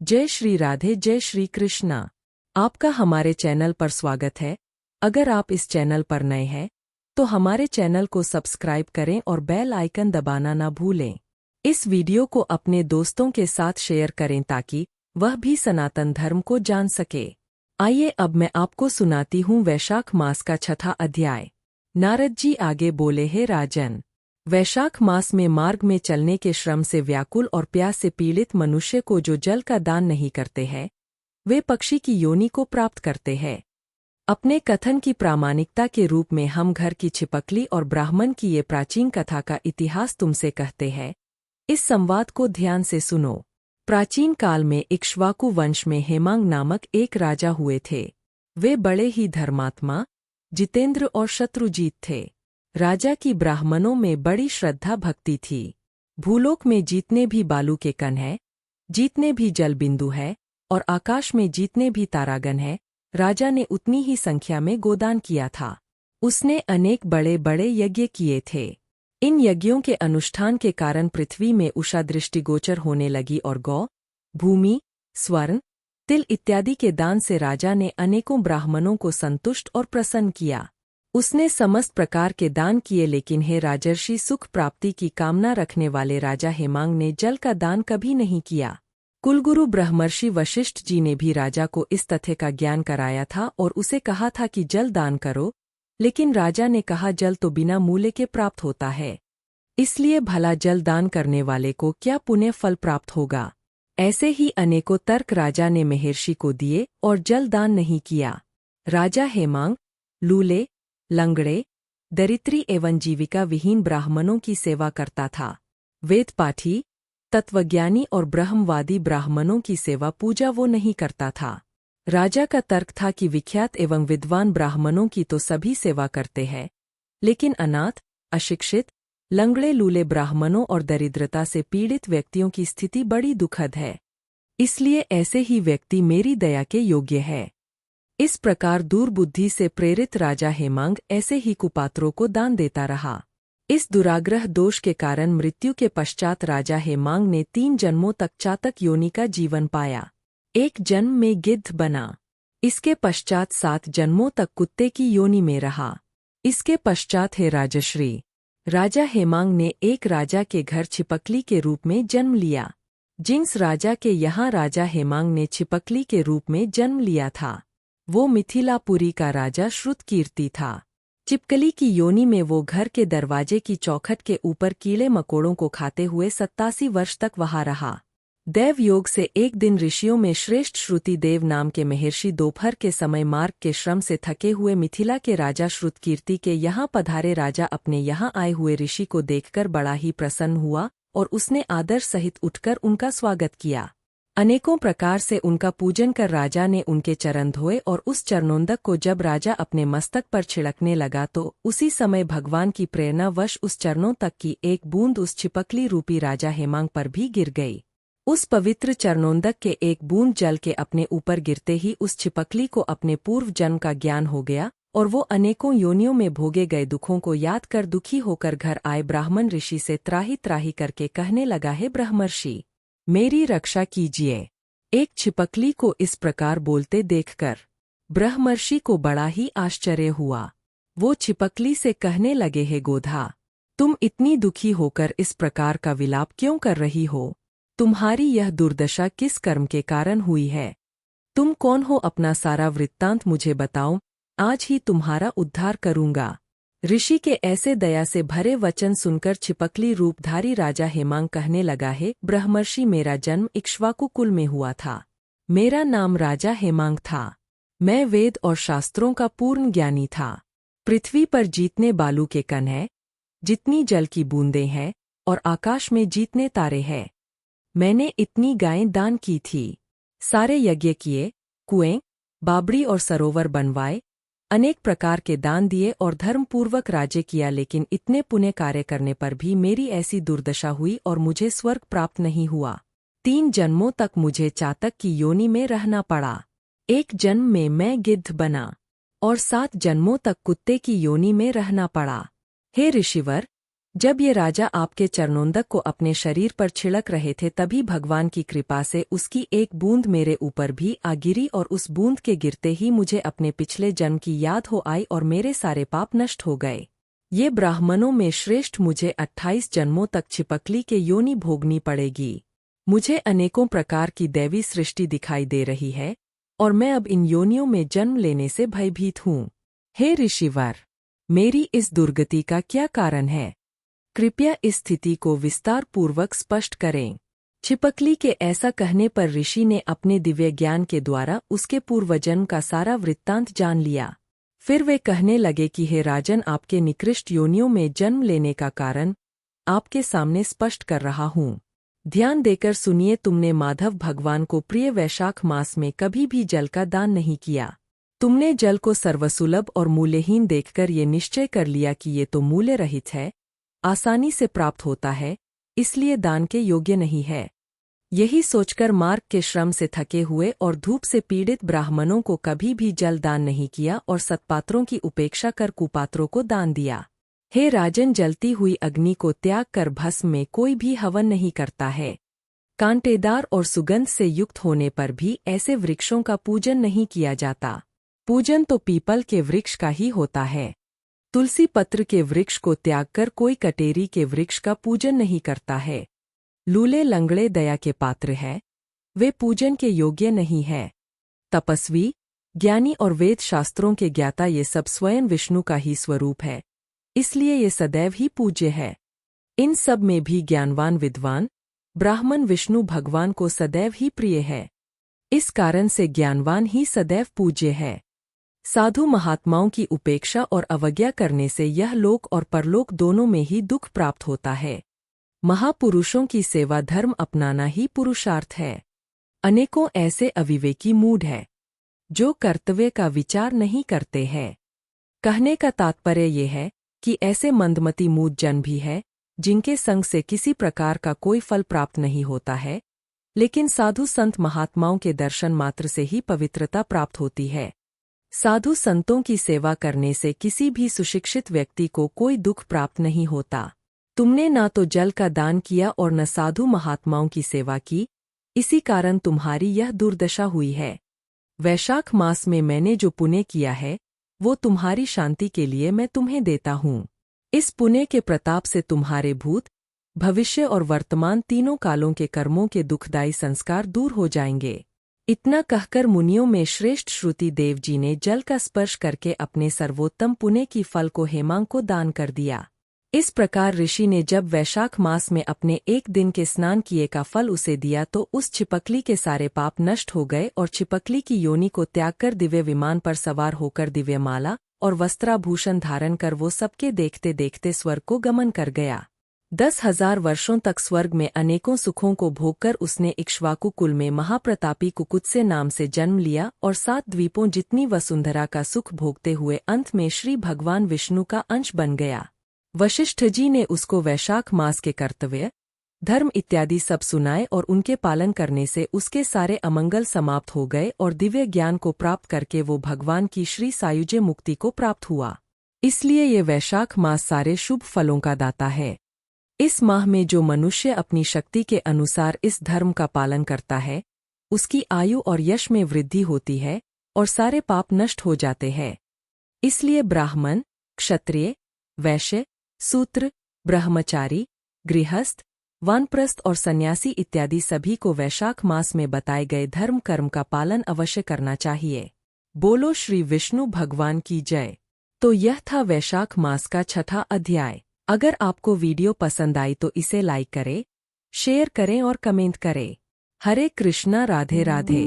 जय श्री राधे, जय श्री कृष्णा। आपका हमारे चैनल पर स्वागत है। अगर आप इस चैनल पर नए हैं तो हमारे चैनल को सब्सक्राइब करें और बेल आइकन दबाना ना भूलें। इस वीडियो को अपने दोस्तों के साथ शेयर करें ताकि वह भी सनातन धर्म को जान सके। आइए अब मैं आपको सुनाती हूँ वैशाख मास का छठा अध्याय। नारद जी आगे बोले, हे राजन, वैशाख मास में मार्ग में चलने के श्रम से व्याकुल और प्यास से पीड़ित मनुष्य को जो जल का दान नहीं करते हैं वे पक्षी की योनि को प्राप्त करते हैं। अपने कथन की प्रामाणिकता के रूप में हम घर की छिपकली और ब्राह्मण की ये प्राचीन कथा का इतिहास तुमसे कहते हैं। इस संवाद को ध्यान से सुनो। प्राचीन काल में इक्ष्वाकु वंश में हेमांग नामक एक राजा हुए थे। वे बड़े ही धर्मात्मा, जितेंद्र और शत्रुजीत थे। राजा की ब्राह्मणों में बड़ी श्रद्धा भक्ति थी। भूलोक में जितने भी बालू के कण हैं, जितने भी जल बिंदु है और आकाश में जितने भी तारागण हैं, राजा ने उतनी ही संख्या में गोदान किया था। उसने अनेक बड़े बड़े यज्ञ किए थे। इन यज्ञों के अनुष्ठान के कारण पृथ्वी में उषा दृष्टिगोचर होने लगी और गौ, भूमि, स्वर्ण, तिल इत्यादि के दान से राजा ने अनेकों ब्राह्मणों को संतुष्ट और प्रसन्न किया। उसने समस्त प्रकार के दान किए, लेकिन हे राजर्षि, सुख प्राप्ति की कामना रखने वाले राजा हेमांग ने जल का दान कभी नहीं किया। कुलगुरु ब्रह्मर्षि वशिष्ठ जी ने भी राजा को इस तथ्य का ज्ञान कराया था और उसे कहा था कि जल दान करो, लेकिन राजा ने कहा जल तो बिना मूल्य के प्राप्त होता है, इसलिए भला जल दान करने वाले को क्या पुण्य फल प्राप्त होगा। ऐसे ही अनेकों तर्क राजा ने महर्षि को दिए और जल दान नहीं किया। राजा हेमांग लूले, लंगड़े, दरिद्री एवं जीविका विहीन ब्राह्मणों की सेवा करता था। वेदपाठी, तत्वज्ञानी और ब्रह्मवादी ब्राह्मणों की सेवा पूजा वो नहीं करता था। राजा का तर्क था कि विख्यात एवं विद्वान ब्राह्मणों की तो सभी सेवा करते हैं, लेकिन अनाथ, अशिक्षित, लंगड़े लूले ब्राह्मणों और दरिद्रता से पीड़ित व्यक्तियों की स्थिति बड़ी दुखद है। इसलिए ऐसे ही व्यक्ति मेरी दया के योग्य है। इस प्रकार दूरबुद्धि से प्रेरित राजा हेमांग ऐसे ही कुपात्रों को दान देता रहा। इस दुराग्रह दोष के कारण मृत्यु के पश्चात राजा हेमांग ने 3 जन्मों तक चातक योनि का जीवन पाया। एक जन्म में गिद्ध बना। इसके पश्चात 7 जन्मों तक कुत्ते की योनि में रहा। इसके पश्चात हे राजश्री, राजा हेमांग ने एक राजा के घर छिपकली के रूप में जन्म लिया। जिस राजा के यहाँ राजा हेमांग ने छिपकली के रूप में जन्म लिया था वो मिथिलापुरी का राजा श्रुतकीर्ति था। छिपकली की योनि में वो घर के दरवाजे की चौखट के ऊपर कीड़े मकोड़ों को खाते हुए 87 वर्ष तक वहाँ रहा। दैव योग से एक दिन ऋषियों में श्रेष्ठ श्रुति देव नाम के महर्षि दोपहर के समय मार्ग के श्रम से थके हुए मिथिला के राजा श्रुतकीर्ति के यहाँ पधारे। राजा अपने यहाँ आए हुए ऋषि को देखकर बड़ा ही प्रसन्न हुआ और उसने आदर सहित उठकर उनका स्वागत किया। अनेकों प्रकार से उनका पूजन कर राजा ने उनके चरण धोए और उस चरणोदक को जब राजा अपने मस्तक पर छिड़कने लगा तो उसी समय भगवान की प्रेरणावश उस चरणों तक की एक बूंद उस छिपकली रूपी राजा हेमांग पर भी गिर गई। उस पवित्र चरणोदक के एक बूंद जल के अपने ऊपर गिरते ही उस छिपकली को अपने पूर्व जन्म का ज्ञान हो गया और वो अनेकों योनियों में भोगे गए दुखों को याद कर दुखी होकर घर आए ब्राह्मण ऋषि से त्राही त्राही करके कहने लगा, हे ब्रह्मर्षि, मेरी रक्षा कीजिए। एक छिपकली को इस प्रकार बोलते देखकर ब्रह्मर्षि को बड़ा ही आश्चर्य हुआ। वो छिपकली से कहने लगे, हे गोधा, तुम इतनी दुखी होकर इस प्रकार का विलाप क्यों कर रही हो? तुम्हारी यह दुर्दशा किस कर्म के कारण हुई है? तुम कौन हो? अपना सारा वृत्तांत मुझे बताओ, आज ही तुम्हारा उद्धार करूंगा। ऋषि के ऐसे दया से भरे वचन सुनकर छिपकली रूपधारी राजा हेमांग कहने लगा, हे ब्रह्मर्षि, मेरा जन्म इक्ष्वाकु कुल में हुआ था। मेरा नाम राजा हेमांग था। मैं वेद और शास्त्रों का पूर्ण ज्ञानी था। पृथ्वी पर जितने बालू के कण हैं, जितनी जल की बूंदें हैं और आकाश में जितने तारे हैं, मैंने इतनी गायें दान की थी। सारे यज्ञ किए, कुएं, बावड़ी और सरोवर बनवाए, अनेक प्रकार के दान दिए और धर्मपूर्वक राज्य किया, लेकिन इतने पुण्य कार्य करने पर भी मेरी ऐसी दुर्दशा हुई और मुझे स्वर्ग प्राप्त नहीं हुआ। 3 जन्मों तक मुझे चातक की योनि में रहना पड़ा। एक जन्म में मैं गिद्ध बना और 7 जन्मों तक कुत्ते की योनि में रहना पड़ा। हे ऋषिवर, जब ये राजा आपके चरणोंदक को अपने शरीर पर छिड़क रहे थे तभी भगवान की कृपा से उसकी एक बूंद मेरे ऊपर भी आ गिरी और उस बूंद के गिरते ही मुझे अपने पिछले जन्म की याद हो आई और मेरे सारे पाप नष्ट हो गए। ये ब्राह्मणों में श्रेष्ठ मुझे 28 जन्मों तक छिपकली के योनि भोगनी पड़ेगी। मुझे अनेकों प्रकार की दैवी सृष्टि दिखाई दे रही है और मैं अब इन योनियों में जन्म लेने से भयभीत हूँ। हे ऋषिवर, मेरी इस दुर्गति का क्या कारण है? कृपया इस स्थिति को विस्तार पूर्वक स्पष्ट करें। छिपकली के ऐसा कहने पर ऋषि ने अपने दिव्य ज्ञान के द्वारा उसके पूर्वजन्म का सारा वृत्तांत जान लिया। फिर वे कहने लगे कि हे राजन, आपके निकृष्ट योनियों में जन्म लेने का कारण आपके सामने स्पष्ट कर रहा हूँ। ध्यान देकर सुनिए। तुमने माधव भगवान को प्रिय वैशाख मास में कभी भी जल का दान नहीं किया। तुमने जल को सर्वसुलभ और मूल्यहीन देखकर ये निश्चय कर लिया कि ये तो मूल्य रहित है, आसानी से प्राप्त होता है, इसलिए दान के योग्य नहीं है। यही सोचकर मार्ग के श्रम से थके हुए और धूप से पीड़ित ब्राह्मणों को कभी भी जल दान नहीं किया और सत्पात्रों की उपेक्षा कर कुपात्रों को दान दिया। हे राजन, जलती हुई अग्नि को त्याग कर भस्म में कोई भी हवन नहीं करता है। कांटेदार और सुगंध से युक्त होने पर भी ऐसे वृक्षों का पूजन नहीं किया जाता। पूजन तो पीपल के वृक्ष का ही होता है। तुलसी पत्र के वृक्ष को त्यागकर कोई कटेरी के वृक्ष का पूजन नहीं करता है। लूले लंगड़े दया के पात्र है, वे पूजन के योग्य नहीं है। तपस्वी, ज्ञानी और वेद शास्त्रों के ज्ञाता ये सब स्वयं विष्णु का ही स्वरूप है, इसलिए ये सदैव ही पूज्य है। इन सब में भी ज्ञानवान विद्वान ब्राह्मण विष्णु भगवान को सदैव ही प्रिय है। इस कारण से ज्ञानवान ही सदैव पूज्य है। साधु महात्माओं की उपेक्षा और अवज्ञा करने से यह लोक और परलोक दोनों में ही दुख प्राप्त होता है। महापुरुषों की सेवा धर्म अपनाना ही पुरुषार्थ है। अनेकों ऐसे अविवेकी मूढ़ हैं जो कर्तव्य का विचार नहीं करते हैं। कहने का तात्पर्य यह है कि ऐसे मंदमती मूढ़ जन भी है जिनके संग से किसी प्रकार का कोई फल प्राप्त नहीं होता है, लेकिन साधु संत महात्माओं के दर्शन मात्र से ही पवित्रता प्राप्त होती है। साधु संतों की सेवा करने से किसी भी सुशिक्षित व्यक्ति को कोई दुख प्राप्त नहीं होता। तुमने ना तो जल का दान किया और न साधु महात्माओं की सेवा की, इसी कारण तुम्हारी यह दुर्दशा हुई है। वैशाख मास में मैंने जो पुण्य किया है वो तुम्हारी शांति के लिए मैं तुम्हें देता हूँ। इस पुण्य के प्रताप से तुम्हारे भूत, भविष्य और वर्तमान तीनों कालों के कर्मों के दुखदायी संस्कार दूर हो जाएंगे। इतना कहकर मुनियों में श्रेष्ठ श्रुति देव जी ने जल का स्पर्श करके अपने सर्वोत्तम पुण्य की फल को हेमांग को दान कर दिया। इस प्रकार ऋषि ने जब वैशाख मास में अपने एक दिन के स्नान किए का फल उसे दिया तो उस छिपकली के सारे पाप नष्ट हो गए और छिपकली की योनि को त्याग कर दिव्य विमान पर सवार होकर दिव्य माला और वस्त्राभूषण धारण कर वो सबके देखते देखते स्वर्ग को गमन कर गया। 10,000 वर्षों तक स्वर्ग में अनेकों सुखों को भोगकर उसने इक्ष्वाकु कुल में महाप्रतापी कुकुत्से नाम से जन्म लिया और 7 द्वीपों जितनी वसुंधरा का सुख भोगते हुए अंत में श्री भगवान विष्णु का अंश बन गया। वशिष्ठ जी ने उसको वैशाख मास के कर्तव्य, धर्म इत्यादि सब सुनाए और उनके पालन करने से उसके सारे अमंगल समाप्त हो गए और दिव्य ज्ञान को प्राप्त करके वो भगवान की श्री सायुज्य मुक्ति को प्राप्त हुआ। इसलिए ये वैशाख मास सारे शुभ फलों का दाता है। इस माह में जो मनुष्य अपनी शक्ति के अनुसार इस धर्म का पालन करता है, उसकी आयु और यश में वृद्धि होती है और सारे पाप नष्ट हो जाते हैं। इसलिए ब्राह्मण, क्षत्रिय, वैश्य, सूत्र, ब्रह्मचारी, गृहस्थ, वानप्रस्थ और सन्यासी इत्यादि सभी को वैशाख मास में बताए गए धर्म कर्म का पालन अवश्य करना चाहिए। बोलो श्री विष्णु भगवान की जय। तो यह था वैशाख मास का 6ठा अध्याय। अगर आपको वीडियो पसंद आई तो इसे लाइक करें, शेयर करें और कमेंट करें। हरे कृष्णा, राधे राधे।